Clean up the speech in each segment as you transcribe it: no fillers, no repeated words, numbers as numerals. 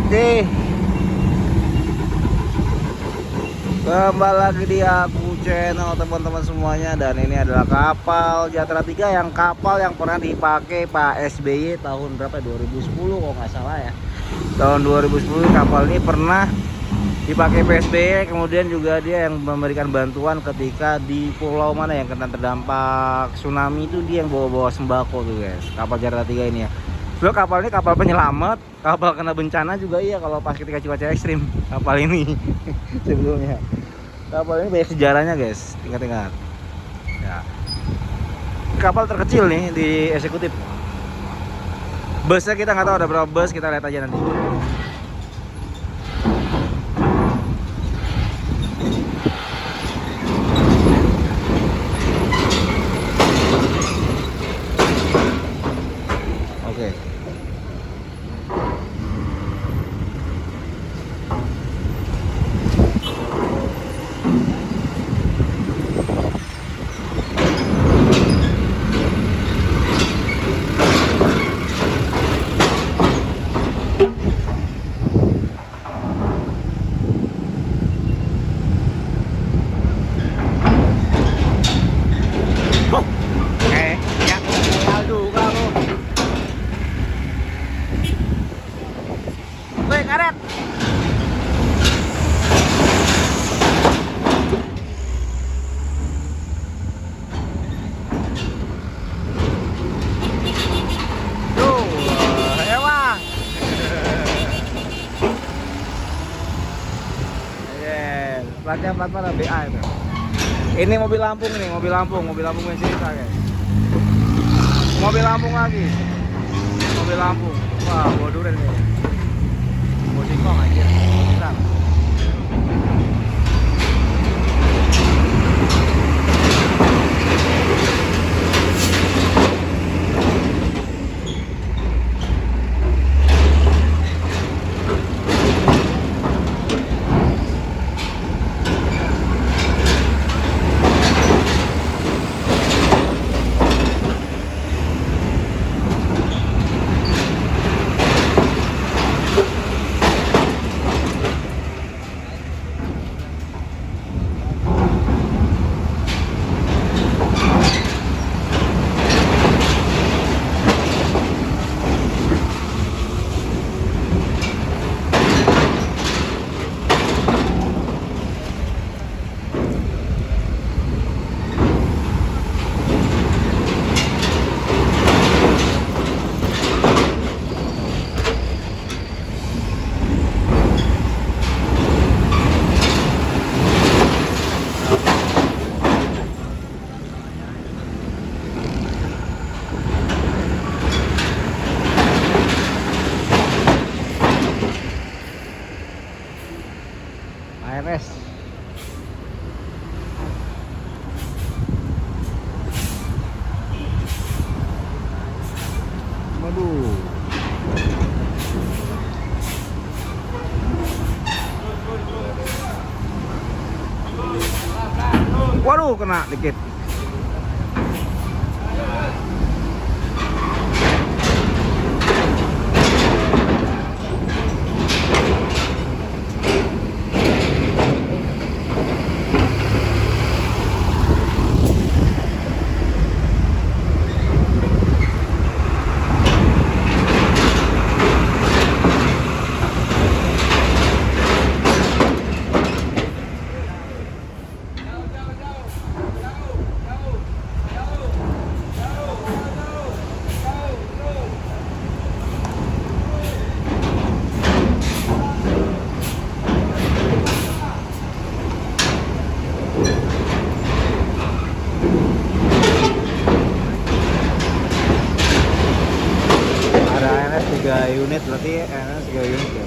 Oke, kembali lagi di aku channel teman-teman semuanya. Dan ini adalah kapal Jatra 3, yang kapal yang pernah dipakai Pak SBY tahun berapa, 2010 kalau nggak salah ya. Tahun 2010 kapal ini pernah dipakai Pak SBY. Kemudian juga dia yang memberikan bantuan ketika di pulau mana yang kena terdampak tsunami, itu dia yang bawa-bawa sembako tuh guys, kapal Jatra 3 ini ya. Lo kapal ini kapal penyelamat, kapal kena bencana juga iya kalau pas ketika cuaca ekstrim. Kapal ini sebelumnya, kapal ini banyak sejarahnya guys, ingat-ingat ya. Kapal terkecil nih di eksekutif. Busnya kita nggak tahu ada berapa bus, kita lihat aja nanti. Oke. Karet. Tuh, hewan. Yes, platnya plat mana BA itu. Ini mobil Lampung nih, mobil Lampung yang cerita guys. Mobil Lampung lagi. Mobil Lampung. Wah, bawa durian nih. Bawa singkong aja. Bentar. ARS. Waduh. Waduh, kena dikit. Ada ANS 3 unit, berarti ANS 3 unit ya.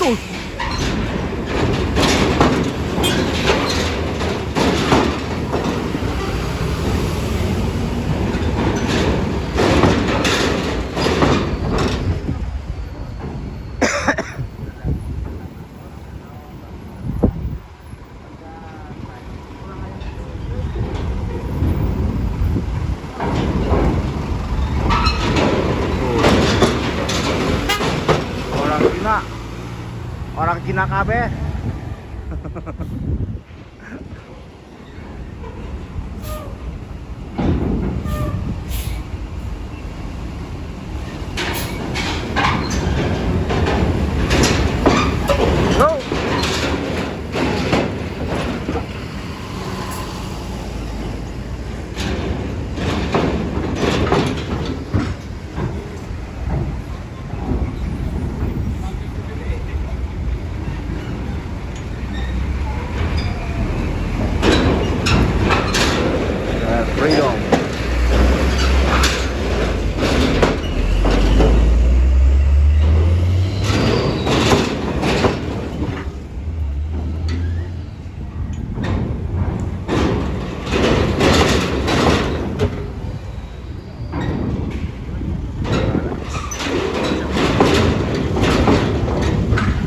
Tuh. Orang Cina kabeh. Go. Freedom.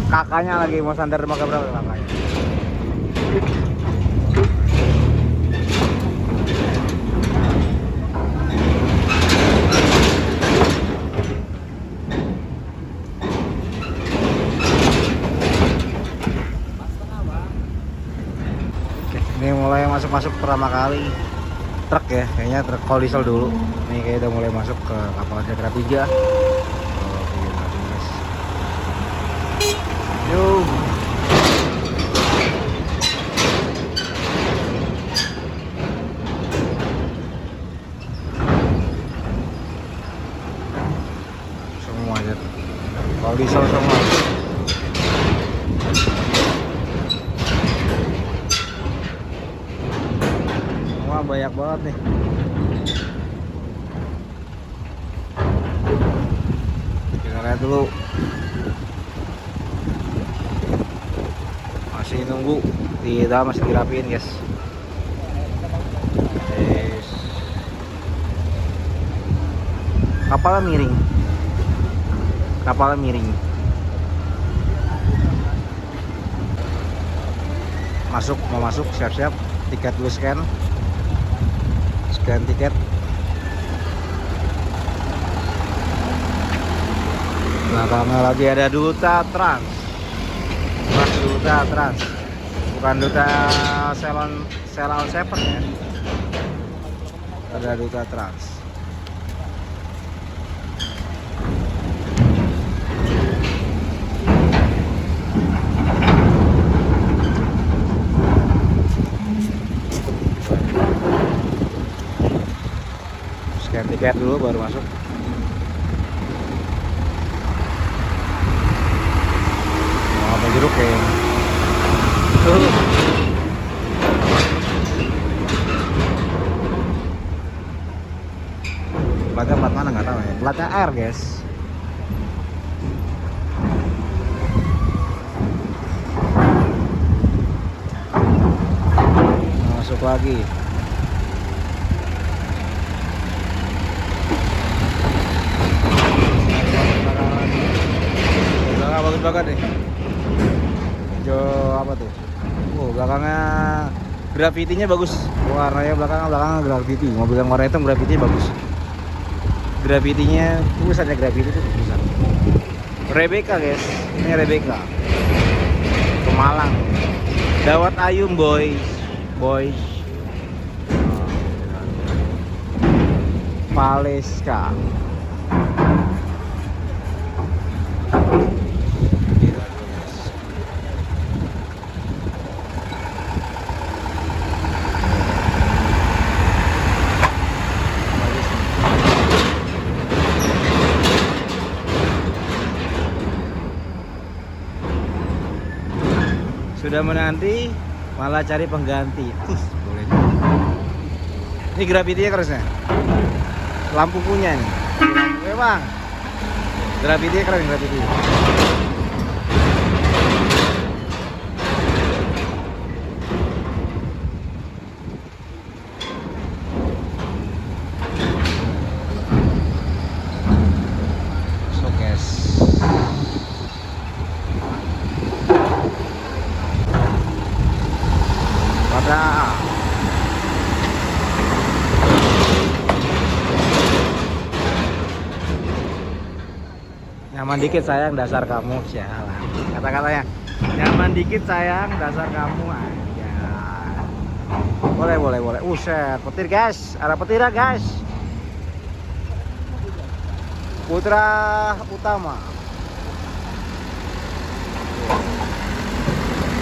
Kakaknya lagi mau sandar dermaga berapa kakaknya? Ini mulai masuk pertama kali truk ya, kayaknya truk kalau diesel dulu. Ini kayak udah mulai masuk ke kapal Jatra 3. Yuk. Semua aja kalau diesel semua. Banyak banget nih. Kita lihat dulu. Masih nunggu masih dirapiin guys. Kapalnya miring. Mau masuk siap-siap. Tiket dulu scan tiket. Belakangnya lagi ada Duta Trans. Bukan Duta Selon 7 ya. Ada Duta Trans. Scan tiket dulu baru masuk. Mau apa jeruk ya? Platnya plat mana nggak tahu ya. Platnya R guys. Masuk lagi. Bagus banget nih. Hijau apa tuh? Belakangnya grafitinya bagus. Warnanya belakangnya grafiti. Mobil yang warna hitam grafitinya bagus. Grafitinya tulisannya grafiti itu tulisan. Rebecca guys. Ini Rebecca. Pemalang. Dawat Ayum boys. Paleska. Sudah menanti malah cari pengganti. Boleh. Ini grafitinya keresnya. Lampu punya nih. Lampu bang. Grafitinya keren grafiti. Nyaman dikit sayang, dasar kamu. Sialan. Kata-katanya. Nyaman dikit sayang, dasar kamu aja. Boleh. Uset, petir guys. Ada petir ya guys. Putra Utama.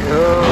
Yo.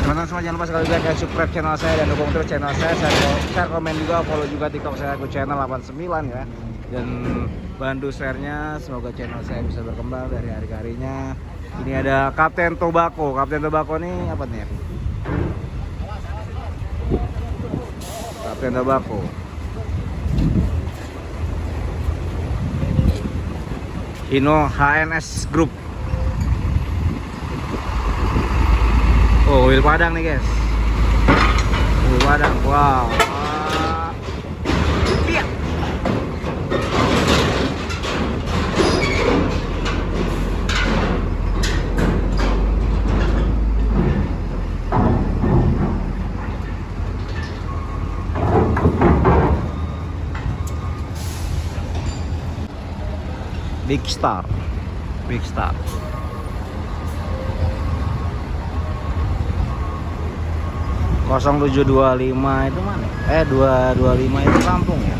Teman-teman semua jangan lupa sekali like, subscribe channel saya dan dukung terus channel saya. Share, komen juga, follow juga TikTok saya, aku channel 89 ya. Dan bantu share-nya, semoga channel saya bisa berkembang dari hari ke harinya. Ini ada Kapten Tobacco. Kapten Tobacco ini apa nih? Kapten Tobacco. Hino HNS Group. Oh, Wil Padang nih guys. Wil Padang, wow. Iya. Big Star. 0725 itu mana? 225 itu Lampung ya.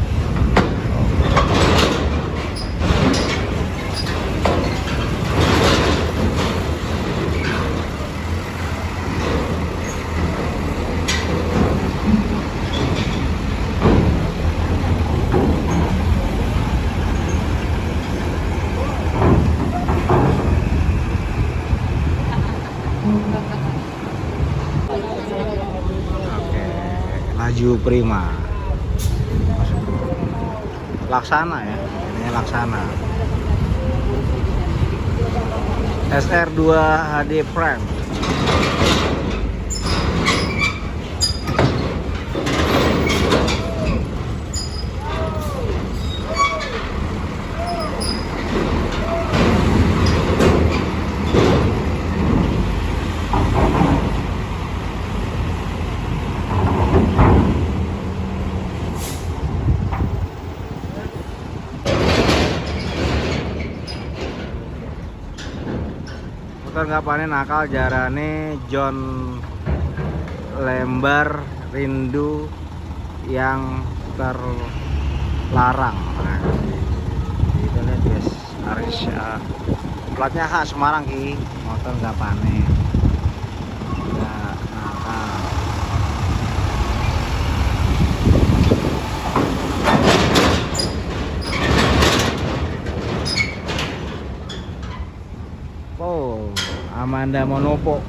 Laju Prima. Laksana ya, ini Laksana. SR2 HD Prime. Motor nggak panen nakal jarane John Lembar rindu yang terlarang. Nah, itu lihat guys, Arisya platnya khas Semarang ki, motor nggak panen nggak nakal. Oh, Amanda Monopo.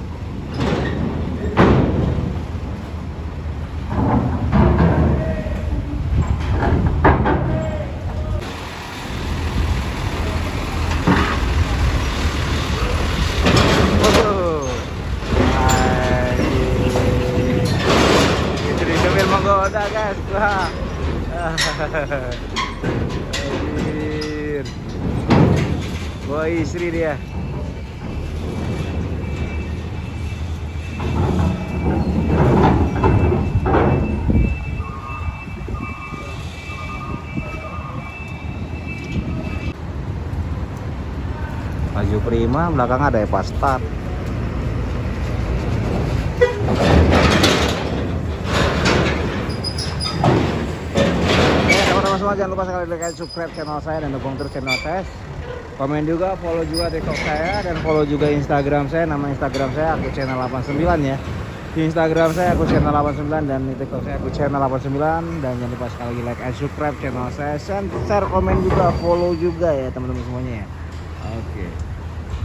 Itu di sambil menggoda guys. Wah. Bawa istri dia. Laju Prima, belakang ada Eva Star. Teman-teman semua jangan lupa sekali like, subscribe channel saya dan dukung terus channel saya. Komen juga, follow juga TikTok saya dan follow juga Instagram saya. Nama Instagram saya aku channel 89 ya. Di Instagram saya aku channel 89 dan di TikTok saya aku channel 89. Dan jangan lupa sekali lagi like and subscribe channel saya. Share, komen juga, follow juga ya teman-teman semuanya ya. Oke.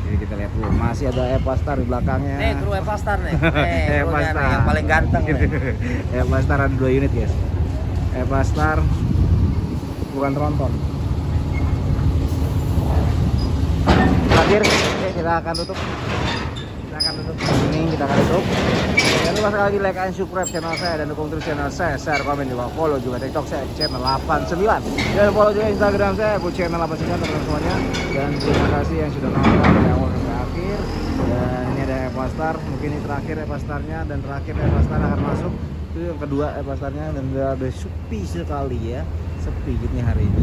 Jadi kita lihat dulu, masih ada Eva Star di belakangnya. Nih, kru Eva Star nih. Eva Star yang paling ganteng nih. Eva Star ada 2 unit guys. Eva Star bukan tronton. terakhir. Oke, kita akan tutup. Ini kita akan tutup. Jangan lupa sekali lagi like and subscribe channel saya dan dukung terus channel saya. Share, komen juga, follow juga TikTok saya channel 89. Dan follow juga Instagram saya channel 89 teman-teman semuanya. Dan terima kasih yang sudah nonton dari awal sampai akhir. Dan ini ada Evastar, mungkin ini terakhir Evastarnya dan terakhir Evastar akan masuk. Itu yang kedua Evastarnya dan udah sepi sekali ya. Sepi gitu hari ini.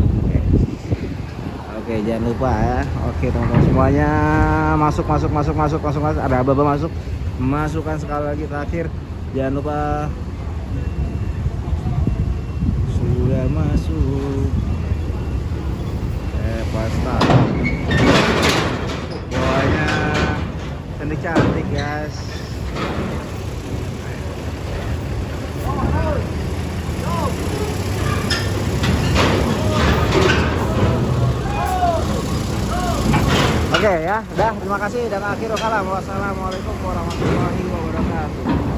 Oke, jangan lupa ya. Oke, teman-teman semuanya, masuk. Ada Ababa masuk. Masukkan sekali lagi terakhir. Jangan lupa sudah masuk. Pasta. Pokoknya cantik guys. Oke ya, udah terima kasih dan akhirul kalam. Wassalamualaikum warahmatullahi wabarakatuh.